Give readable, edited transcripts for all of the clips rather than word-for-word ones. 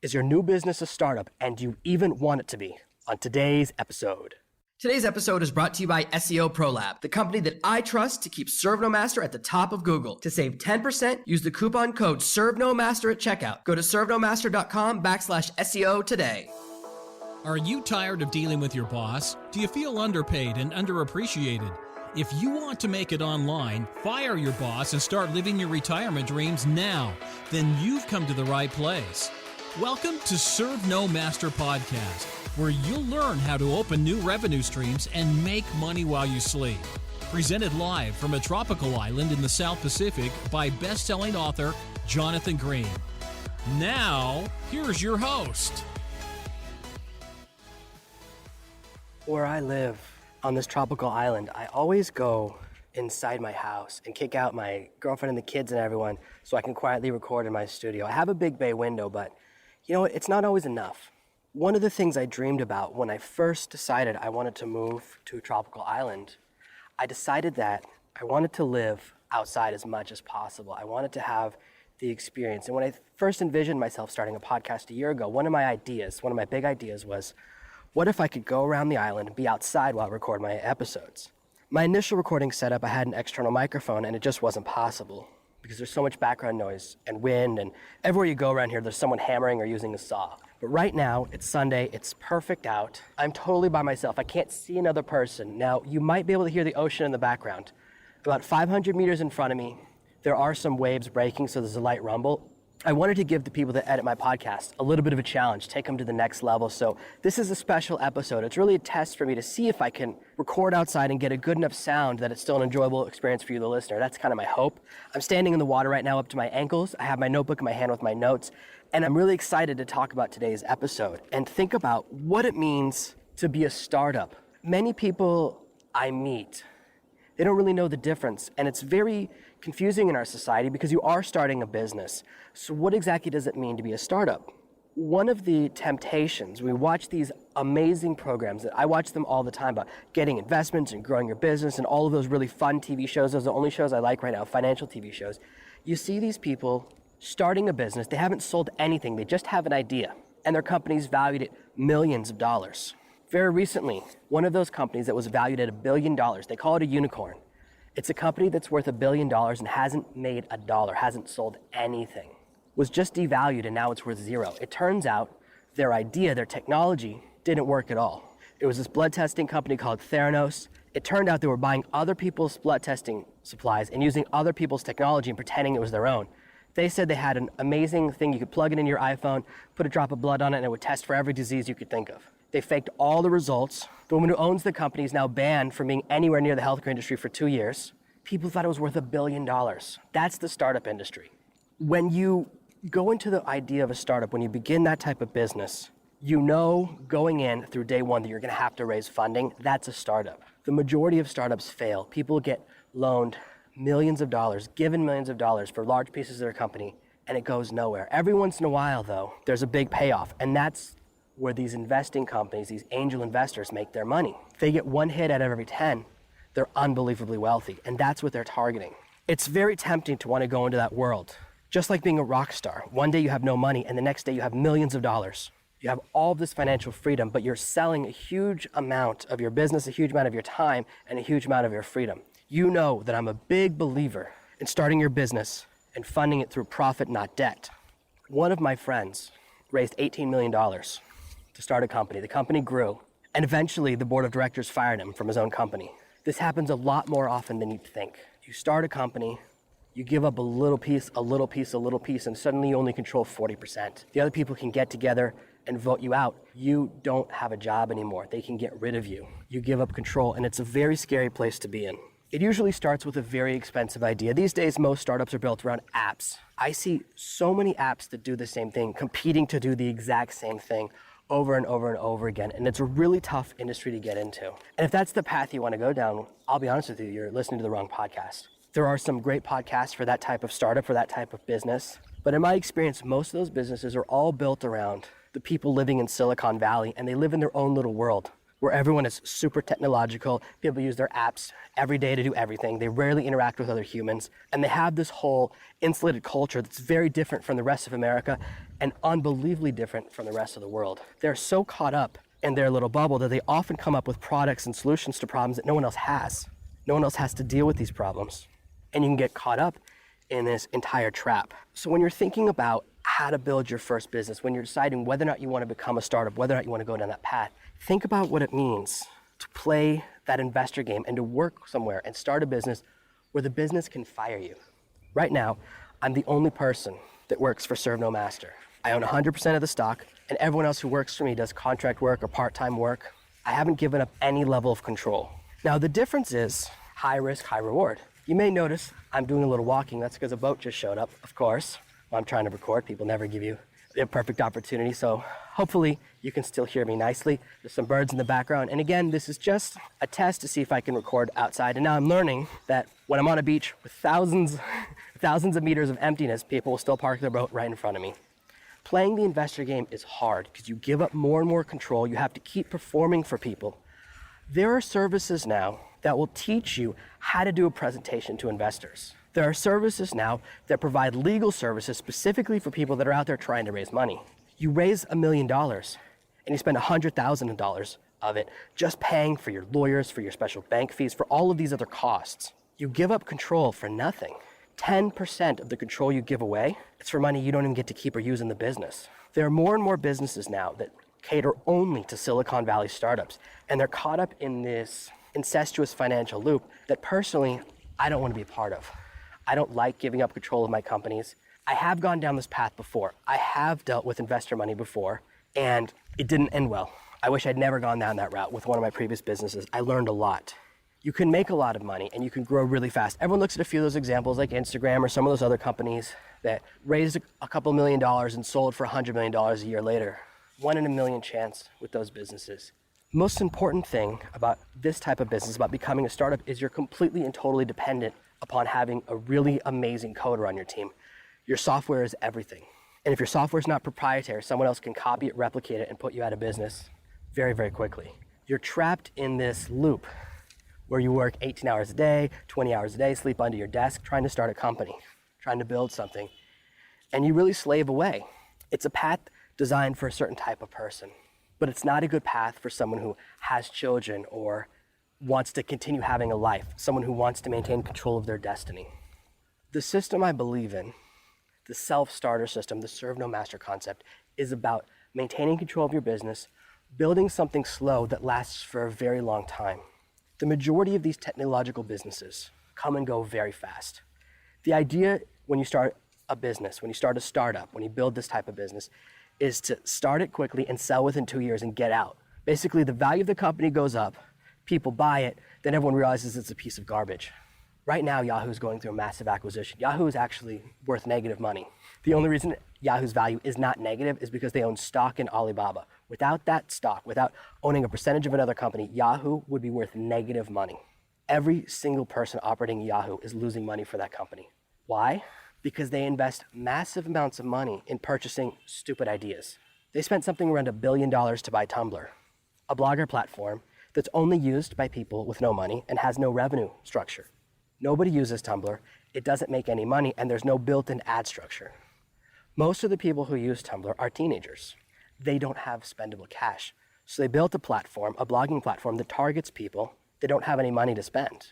Is your new business a startup, and do you even want it to be? On today's episode. Today's episode is brought to you by SEO ProLab, the company that I trust to keep ServeNoMaster at the top of Google. To save 10%, use the coupon code ServeNoMaster at checkout. Go to servenomaster.com/SEO today. Are you tired of dealing with your boss? Do you feel underpaid and underappreciated? If you want to make it online, fire your boss and start living your retirement dreams now, then you've come to the right place. Welcome to Serve No Master Podcast, where you'll learn how to open new revenue streams and make money while you sleep. Presented live from a tropical island in the South Pacific by best-selling author Jonathan Green. Now, here's your host. Where I live on this tropical island, I always go inside my house and kick out my girlfriend and the kids and everyone so I can quietly record in my studio. I have a big bay window, but you know, it's not always enough. One of the things I dreamed about when I first decided I wanted to move to a tropical island, I decided that I wanted to live outside as much as possible. I wanted to have the experience. And when I first envisioned myself starting a podcast a year ago, one of my big ideas was, what if I could go around the island and be outside while I record my episodes? My initial recording setup, I had an external microphone, and it just wasn't possible because there's so much background noise and wind, and everywhere you go around here, there's someone hammering or using a saw. But right now, it's Sunday, it's perfect out. I'm totally by myself. I can't see another person. Now, you might be able to hear the ocean in the background. About 500 meters in front of me, there are some waves breaking, so there's a light rumble. I wanted to give the people that edit my podcast a little bit of a challenge, take them to the next level. So this is a special episode. It's really a test for me to see if I can record outside and get a good enough sound that it's still an enjoyable experience for you, the listener. That's kind of my hope. I'm standing in the water right now up to my ankles. I have my notebook in my hand with my notes, and I'm really excited to talk about today's episode and think about what it means to be a startup. Many people I meet, they don't really know the difference, and it's very confusing in our society because you are starting a business. So what exactly does it mean to be a startup? One of the temptations, we watch these amazing programs that I watch them all the time about getting investments and growing your business and all of those really fun TV shows. Those are the only shows I like right now, financial TV shows. You see these people starting a business, they haven't sold anything, they just have an idea, and their company's valued at millions of dollars. Very recently, one of those companies that was valued at $1 billion, they call it a unicorn. It's a company that's worth $1 billion and hasn't made a dollar, hasn't sold anything, was just devalued and now it's worth zero. It turns out their idea, their technology, didn't work at all. It was this blood testing company called Theranos. It turned out they were buying other people's blood testing supplies and using other people's technology and pretending it was their own. They said they had an amazing thing. You could plug it in your iPhone, put a drop of blood on it, and it would test for every disease you could think of. They faked all the results. The woman who owns the company is now banned from being anywhere near the healthcare industry for 2 years. People thought it was worth $1 billion. That's the startup industry. When you go into the idea of a startup, when you begin that type of business, you know going in through day one that you're gonna have to raise funding. That's a startup. The majority of startups fail. People get loaned millions of dollars, given millions of dollars for large pieces of their company, and it goes nowhere. Every once in a while, though, there's a big payoff, and that's where these investing companies, these angel investors, make their money. They get one hit out of every 10, they're unbelievably wealthy, and that's what they're targeting. It's very tempting to want to go into that world. Just like being a rock star. One day you have no money, and the next day you have millions of dollars. You have all of this financial freedom, but you're selling a huge amount of your business, a huge amount of your time, and a huge amount of your freedom. You know that I'm a big believer in starting your business and funding it through profit, not debt. One of my friends raised $18 million to start a company. The company grew, and eventually the board of directors fired him from his own company. This happens a lot more often than you'd think. You start a company, you give up a little piece, and suddenly you only control 40%. The other people can get together and vote you out. You don't have a job anymore. They can get rid of you. You give up control, and it's a very scary place to be in. It usually starts with a very expensive idea. These days, most startups are built around apps. I see so many apps that do the same thing, competing to do the exact same thing over and over and over again. And it's a really tough industry to get into. And if that's the path you want to go down, I'll be honest with you, you're listening to the wrong podcast. There are some great podcasts for that type of startup, for that type of business. But in my experience, most of those businesses are all built around the people living in Silicon Valley, and they live in their own little world, where everyone is super technological. People use their apps every day to do everything. They rarely interact with other humans. And they have this whole insulated culture that's very different from the rest of America and unbelievably different from the rest of the world. They're so caught up in their little bubble that they often come up with products and solutions to problems that no one else has. No one else has to deal with these problems. And you can get caught up in this entire trap. So when you're thinking about how to build your first business, when you're deciding whether or not you want to become a startup, whether or not you want to go down that path, think about what it means to play that investor game and to work somewhere and start a business where the business can fire you. Right now, I'm the only person that works for Serve No Master. I own 100% of the stock, and everyone else who works for me does contract work or part-time work. I haven't given up any level of control. Now, the difference is high risk, high reward. You may notice I'm doing a little walking. That's because a boat just showed up, of course. While I'm trying to record, people never give you a perfect opportunity, so hopefully you can still hear me nicely. There's some birds in the background, and again, this is just a test to see if I can record outside. And now I'm learning that when I'm on a beach with thousands of meters of emptiness, people will still park their boat right in front of me. Playing the investor game is hard because you give up more and more control. You have to keep performing for people. There are services now that will teach you how to do a presentation to investors. There are services now that provide legal services specifically for people that are out there trying to raise money. You raise $1 million and you spend $100,000 of it just paying for your lawyers, for your special bank fees, for all of these other costs. You give up control for nothing. 10% of the control you give away, it's for money you don't even get to keep or use in the business. There are more and more businesses now that cater only to Silicon Valley startups, and they're caught up in this incestuous financial loop that personally, I don't want to be a part of. I don't like giving up control of my companies. I have gone down this path before. I have dealt with investor money before, and it didn't end well. I wish I'd never gone down that route with one of my previous businesses. I learned a lot. You can make a lot of money and you can grow really fast. Everyone looks at a few of those examples like Instagram or some of those other companies that raised a couple $1 million and sold for $100 million a year later. 1 in a million chance with those businesses. Most important thing about this type of business, about becoming a startup, is you're completely and totally dependent upon having a really amazing coder on your team. Your software is everything. And if your software is not proprietary, someone else can copy it, replicate it, and put you out of business very, very quickly. You're trapped in this loop where you work 18 hours a day, 20 hours a day, sleep under your desk, trying to start a company, trying to build something, and you really slave away. It's a path designed for a certain type of person, but it's not a good path for someone who has children or wants to continue having a life, someone who wants to maintain control of their destiny. The system I believe in, the self-starter system, the Serve No Master concept, is about maintaining control of your business, building something slow that lasts for a very long time. The majority of these technological businesses come and go very fast. The idea when you start a business, when you start a startup, when you build this type of business, is to start it quickly and sell within 2 years and get out. Basically, the value of the company goes up, people buy it, then everyone realizes it's a piece of garbage. Right now, Yahoo is going through a massive acquisition. Yahoo is actually worth negative money. The only reason Yahoo's value is not negative is because they own stock in Alibaba. Without that stock, without owning a percentage of another company, Yahoo would be worth negative money. Every single person operating Yahoo is losing money for that company. Why? Because they invest massive amounts of money in purchasing stupid ideas. They spent something around $1 billion to buy Tumblr, a blogger platform that's only used by people with no money and has no revenue structure. Nobody uses Tumblr, it doesn't make any money, and there's no built-in ad structure. Most of the people who use Tumblr are teenagers. They don't have spendable cash. So they built a platform, a blogging platform that targets people that don't have any money to spend.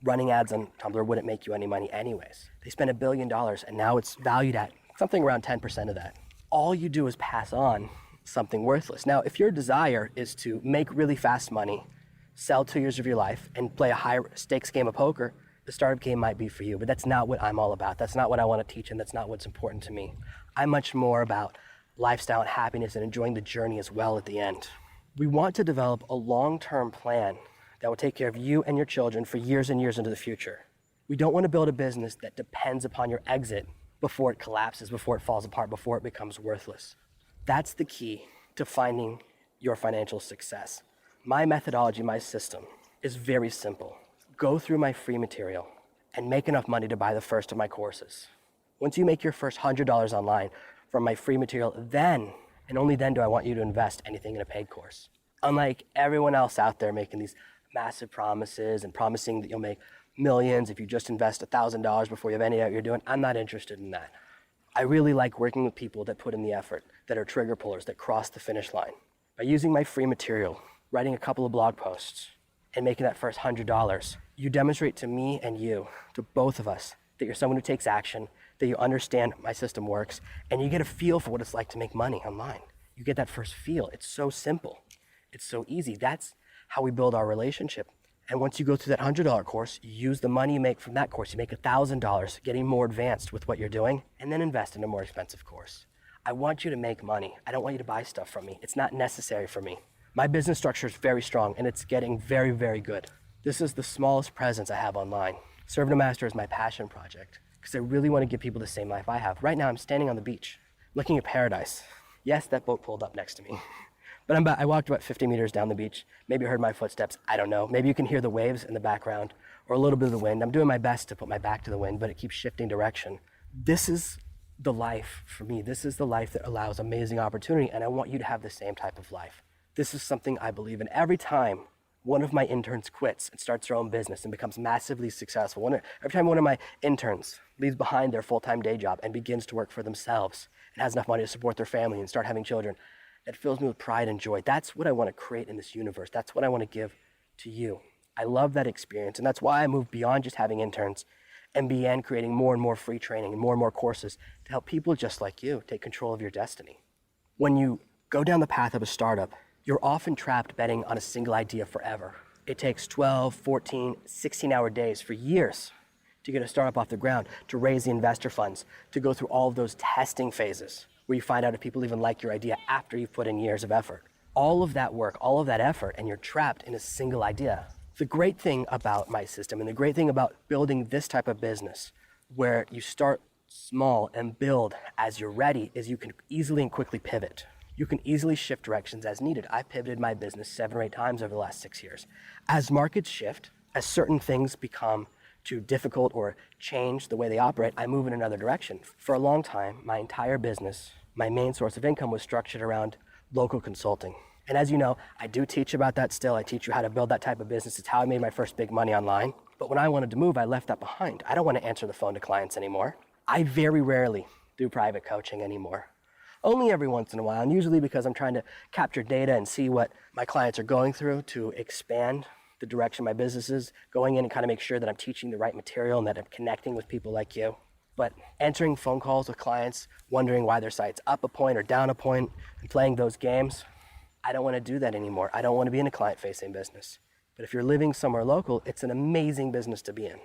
Running ads on Tumblr wouldn't make you any money anyways. They spent $1 billion and now it's valued at something around 10% of that. All you do is pass on something worthless. Now, if your desire is to make really fast money, sell 2 years of your life, and play a high stakes game of poker, the startup game might be for you, but that's not what I'm all about. That's not what I want to teach, and that's not what's important to me. I'm much more about lifestyle and happiness and enjoying the journey as well at the end. We want to develop a long-term plan that will take care of you and your children for years and years into the future. We don't want to build a business that depends upon your exit before it collapses, before it falls apart, before it becomes worthless. That's the key to finding your financial success. My methodology, my system, is very simple. Go through my free material and make enough money to buy the first of my courses. Once you make your first $100 online from my free material, then, and only then do I want you to invest anything in a paid course. Unlike everyone else out there making these massive promises and promising that you'll make millions if you just invest $1,000 before you have any idea what you're doing, I'm not interested in that. I really like working with people that put in the effort, that are trigger pullers, that cross the finish line. By using my free material, writing a couple of blog posts, and making that first $100, you demonstrate to me and you, to both of us, that you're someone who takes action, that you understand my system works, and you get a feel for what it's like to make money online. You get that first feel. It's so simple. It's so easy. That's how we build our relationship. And once you go through that $100 course, you use the money you make from that course. You make $1,000, getting more advanced with what you're doing, and then invest in a more expensive course. I want you to make money. I don't want you to buy stuff from me. It's not necessary for me. My business structure is very strong, and it's getting very, very good. This is the smallest presence I have online. Serve No Master is my passion project because I really want to give people the same life I have. Right now, I'm standing on the beach, looking at paradise. Yes, that boat pulled up next to me. But I walked about 50 meters down the beach. Maybe you heard my footsteps. I don't know. Maybe you can hear the waves in the background or a little bit of the wind. I'm doing my best to put my back to the wind, but it keeps shifting direction. This is the life for me. This is the life that allows amazing opportunity, and I want you to have the same type of life. This is something I believe in. Every time one of my interns quits and starts their own business and becomes massively successful, every time one of my interns leaves behind their full-time day job and begins to work for themselves and has enough money to support their family and start having children, that fills me with pride and joy. That's what I want to create in this universe. That's what I want to give to you. I love that experience, and that's why I moved beyond just having interns and began creating more and more free training and more courses to help people just like you take control of your destiny. When you go down the path of a startup, you're often trapped betting on a single idea forever. It takes 12, 14, 16-hour days for years to get a startup off the ground, to raise the investor funds, to go through all of those testing phases where you find out if people even like your idea after you've put in years of effort. All of that work, all of that effort, and you're trapped in a single idea. The great thing about my system and the great thing about building this type of business where you start small and build as you're ready is you can easily and quickly pivot. You can easily shift directions as needed. I pivoted my business 7 or 8 times over the last 6 years. As markets shift, as certain things become too difficult or change the way they operate, I move in another direction. For a long time, my entire business, my main source of income was structured around local consulting. And as you know, I do teach about that still. I teach you how to build that type of business. It's how I made my first big money online. But when I wanted to move, I left that behind. I don't want to answer the phone to clients anymore. I very rarely do private coaching anymore. Only every once in a while, and usually because I'm trying to capture data and see what my clients are going through to expand the direction my business is going in and kind of make sure that I'm teaching the right material and that I'm connecting with people like you. But answering phone calls with clients, wondering why their site's up a point or down a point, and playing those games, I don't want to do that anymore. I don't want to be in a client-facing business. But if you're living somewhere local, it's an amazing business to be in.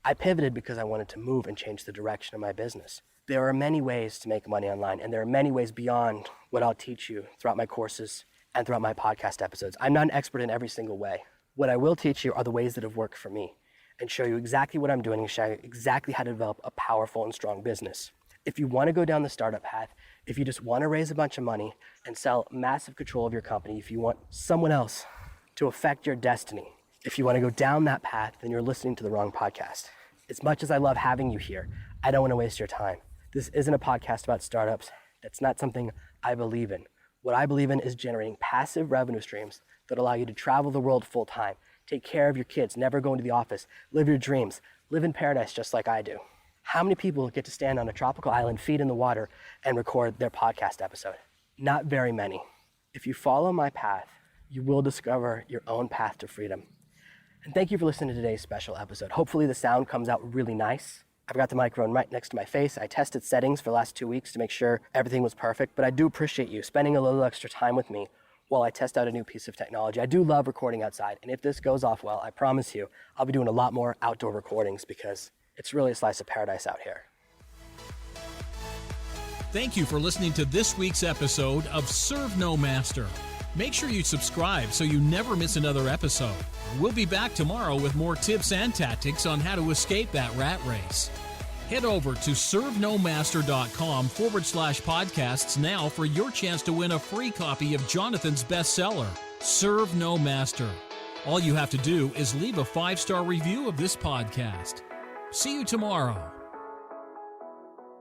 I pivoted because I wanted to move and change the direction of my business. There are many ways to make money online, and there are many ways beyond what I'll teach you throughout my courses and throughout my podcast episodes. I'm not an expert in every single way. What I will teach you are the ways that have worked for me and show you exactly what I'm doing and show you exactly how to develop a powerful and strong business. If you want to go down the startup path, if you just want to raise a bunch of money and sell massive control of your company, if you want someone else to affect your destiny, if you want to go down that path, then you're listening to the wrong podcast. As much as I love having you here, I don't want to waste your time. This isn't a podcast about startups. That's not something I believe in. What I believe in is generating passive revenue streams that allow you to travel the world full time, take care of your kids, never go into the office, live your dreams, live in paradise just like I do. How many people get to stand on a tropical island, feet in the water, and record their podcast episode? Not very many. If you follow my path, you will discover your own path to freedom. And thank you for listening to today's special episode. Hopefully the sound comes out really nice. I've got the microphone right next to my face. I tested settings for the last 2 weeks to make sure everything was perfect, but I do appreciate you spending a little extra time with me while I test out a new piece of technology. I do love recording outside, and if this goes off well, I promise you, I'll be doing a lot more outdoor recordings because it's really a slice of paradise out here. Thank you for listening to this week's episode of Serve No Master. Make sure you subscribe so you never miss another episode. We'll be back tomorrow with more tips and tactics on how to escape that rat race. Head over to servenomaster.com/podcasts now for your chance to win a free copy of Jonathan's bestseller, Serve No Master. All you have to do is leave a 5-star review of this podcast. See you tomorrow.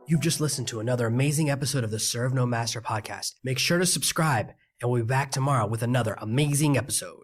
You've just listened to another amazing episode of the Serve No Master podcast. Make sure to subscribe and we'll be back tomorrow with another amazing episode.